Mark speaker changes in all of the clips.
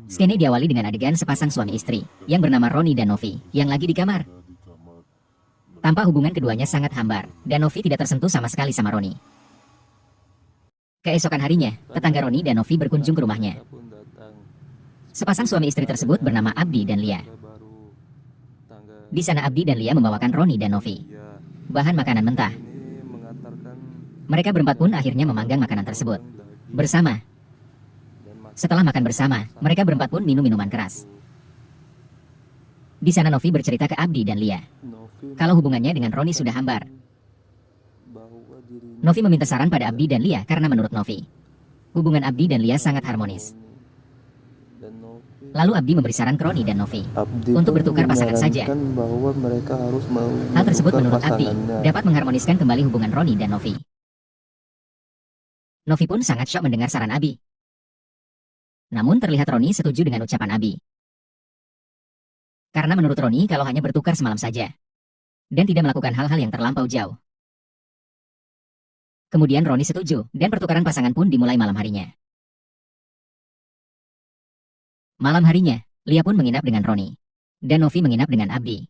Speaker 1: Skene diawali dengan adegan sepasang suami istri, yang bernama Roni dan Novi, yang lagi di kamar. Tampak hubungan keduanya sangat hambar, dan Novi tidak tersentuh sama sekali sama Roni. Keesokan harinya, tetangga Roni dan Novi berkunjung ke rumahnya. Sepasang suami istri tersebut bernama Abdi dan Lia. Di sana Abdi dan Lia membawakan Roni dan Novi bahan makanan mentah. Mereka berempat pun akhirnya memanggang makanan tersebut bersama. Setelah makan bersama, mereka berempat pun minum minuman keras. Di sana Novi bercerita ke Abdi dan Lia kalau hubungannya dengan Roni sudah hambar. Novi meminta saran pada Abdi dan Lia karena menurut Novi, hubungan Abdi dan Lia sangat harmonis. Lalu Abdi memberi saran ke Roni dan Novi untuk bertukar pasangan saja.
Speaker 2: Bahwa mereka harus
Speaker 1: Hal tersebut menurut Abdi
Speaker 2: pasangannya.
Speaker 1: dapat mengharmoniskan kembali hubungan Roni dan Novi. Novi pun sangat syok mendengar saran Abi. Namun terlihat Roni setuju dengan ucapan Abi. Karena menurut Roni kalau hanya bertukar semalam saja, dan tidak melakukan hal-hal yang terlampau jauh. Kemudian Roni setuju, dan pertukaran pasangan pun dimulai malam harinya. Malam harinya, Lia pun menginap dengan Roni, dan Novi menginap dengan Abdi.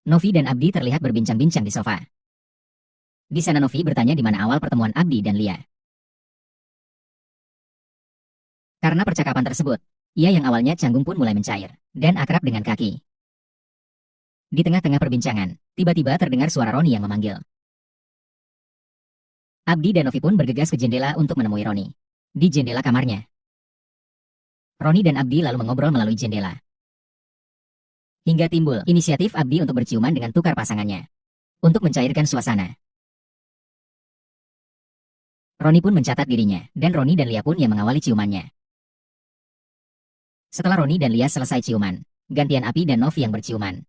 Speaker 1: Novi dan Abdi terlihat berbincang-bincang di sofa. Di sana Novi bertanya di mana awal pertemuan Abdi dan Lia. Karena percakapan tersebut, ia yang awalnya canggung pun mulai mencair, dan akrab dengan Kaki. Di tengah-tengah perbincangan, tiba-tiba terdengar suara Roni yang memanggil. Abdi dan Novi pun bergegas ke jendela untuk menemui Roni. Di jendela kamarnya. Roni dan Abdi lalu mengobrol melalui jendela. Hingga timbul inisiatif Abdi untuk berciuman dengan tukar pasangannya. Untuk mencairkan suasana. Roni pun mencatat dirinya, dan Roni dan Lia pun yang mengawali ciumannya. Setelah Roni dan Lia selesai ciuman, gantian Api dan Novi yang berciuman.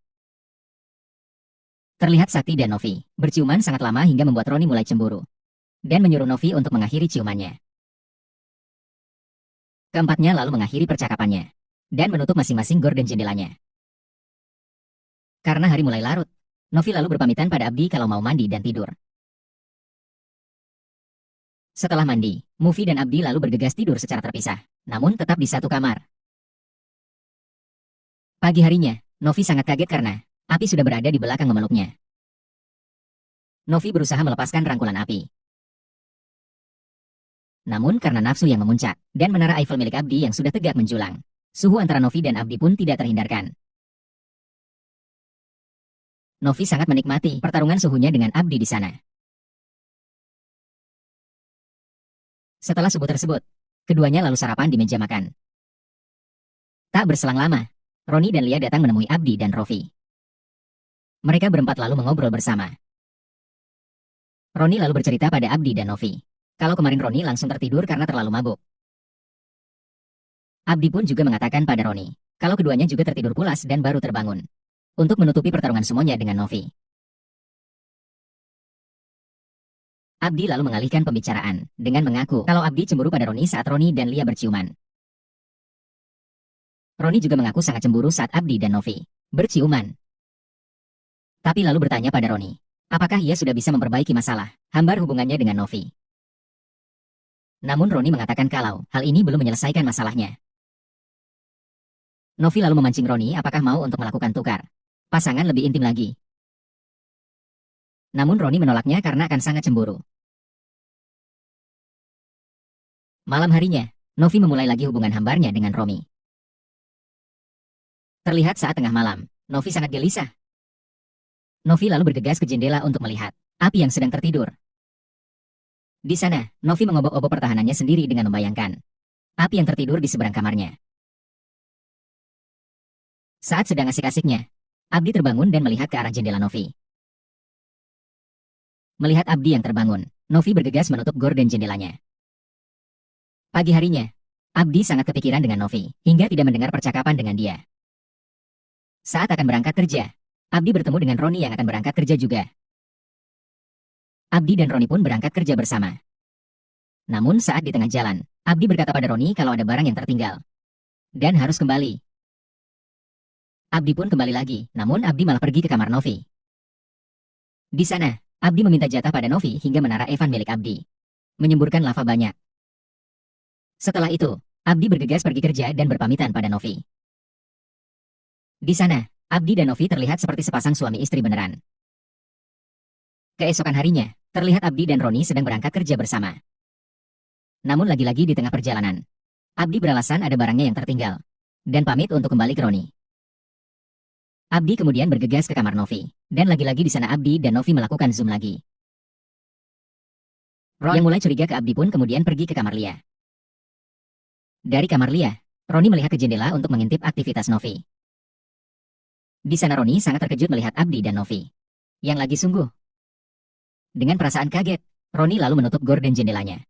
Speaker 1: Terlihat Sakti dan Novi berciuman sangat lama hingga membuat Roni mulai cemburu. Dan menyuruh Novi untuk mengakhiri ciumannya. Keempatnya lalu mengakhiri percakapannya. Dan menutup masing-masing gorden jendelanya. Karena hari mulai larut, Novi lalu berpamitan pada Abdi kalau mau mandi dan tidur. Setelah mandi, Mufi dan Abdi lalu bergegas tidur secara terpisah, namun tetap di satu kamar. Pagi harinya, Novi sangat kaget karena Api sudah berada di belakang memeluknya. Novi berusaha melepaskan rangkulan Api. Namun karena nafsu yang memuncak, dan menara Eiffel milik Abdi yang sudah tegak menjulang, suhu antara Novi dan Abdi pun tidak terhindarkan. Novi sangat menikmati pertarungan suhunya dengan Abdi di sana. Setelah subuh tersebut, keduanya lalu sarapan di meja makan. Tak berselang lama, Roni dan Lia datang menemui Abdi dan Rofi. Mereka berempat lalu mengobrol bersama. Roni lalu bercerita pada Abdi dan Novi kalau kemarin Roni langsung tertidur karena terlalu mabuk. Abdi pun juga mengatakan pada Roni kalau keduanya juga tertidur pulas dan baru terbangun untuk menutupi pertarungan sumonya dengan Novi. Abdi lalu mengalihkan pembicaraan dengan mengaku kalau Abdi cemburu pada Roni saat Roni dan Lia berciuman. Roni juga mengaku sangat cemburu saat Abdi dan Novi berciuman. Tapi lalu bertanya pada Roni, apakah ia sudah bisa memperbaiki masalah hambar hubungannya dengan Novi. Namun Roni mengatakan kalau hal ini belum menyelesaikan masalahnya. Novi lalu memancing Roni apakah mau untuk melakukan tukar pasangan lebih intim lagi. Namun Roni menolaknya karena akan sangat cemburu. Malam harinya, Novi memulai lagi hubungan hambarnya dengan Romi. Terlihat saat tengah malam, Novi sangat gelisah. Novi lalu bergegas ke jendela untuk melihat Api yang sedang tertidur. Di sana, Novi mengobok-obok pertahanannya sendiri dengan membayangkan Api yang tertidur di seberang kamarnya. Saat sedang asik-asiknya, Abdi terbangun dan melihat ke arah jendela Novi. Melihat Abdi yang terbangun, Novi bergegas menutup gorden jendelanya. Pagi harinya, Abdi sangat kepikiran dengan Novi, hingga tidak mendengar percakapan dengan dia. Saat akan berangkat kerja, Abdi bertemu dengan Roni yang akan berangkat kerja juga. Abdi dan Roni pun berangkat kerja bersama. Namun saat di tengah jalan, Abdi berkata pada Roni kalau ada barang yang tertinggal. Dan harus kembali. Abdi pun kembali lagi, namun Abdi malah pergi ke kamar Novi. Di sana, Abdi meminta jatah pada Novi hingga menara Evan milik Abdi. Menyemburkan lava banyak. Setelah itu, Abdi bergegas pergi kerja dan berpamitan pada Novi. Di sana, Abdi dan Novi terlihat seperti sepasang suami istri beneran. Keesokan harinya, terlihat Abdi dan Roni sedang berangkat kerja bersama. Namun lagi-lagi di tengah perjalanan, Abdi beralasan ada barangnya yang tertinggal, dan pamit untuk kembali ke Roni. Abdi kemudian bergegas ke kamar Novi, dan lagi-lagi di sana Abdi dan Novi melakukan zoom lagi. Roni yang mulai curiga ke Abdi pun kemudian pergi ke kamar Lia. Dari kamar Lia, Roni melihat ke jendela untuk mengintip aktivitas Novi. Di sana Roni sangat terkejut melihat Abdi dan Novi, yang lagi sungguh. Dengan perasaan kaget, Roni lalu menutup gorden jendelanya.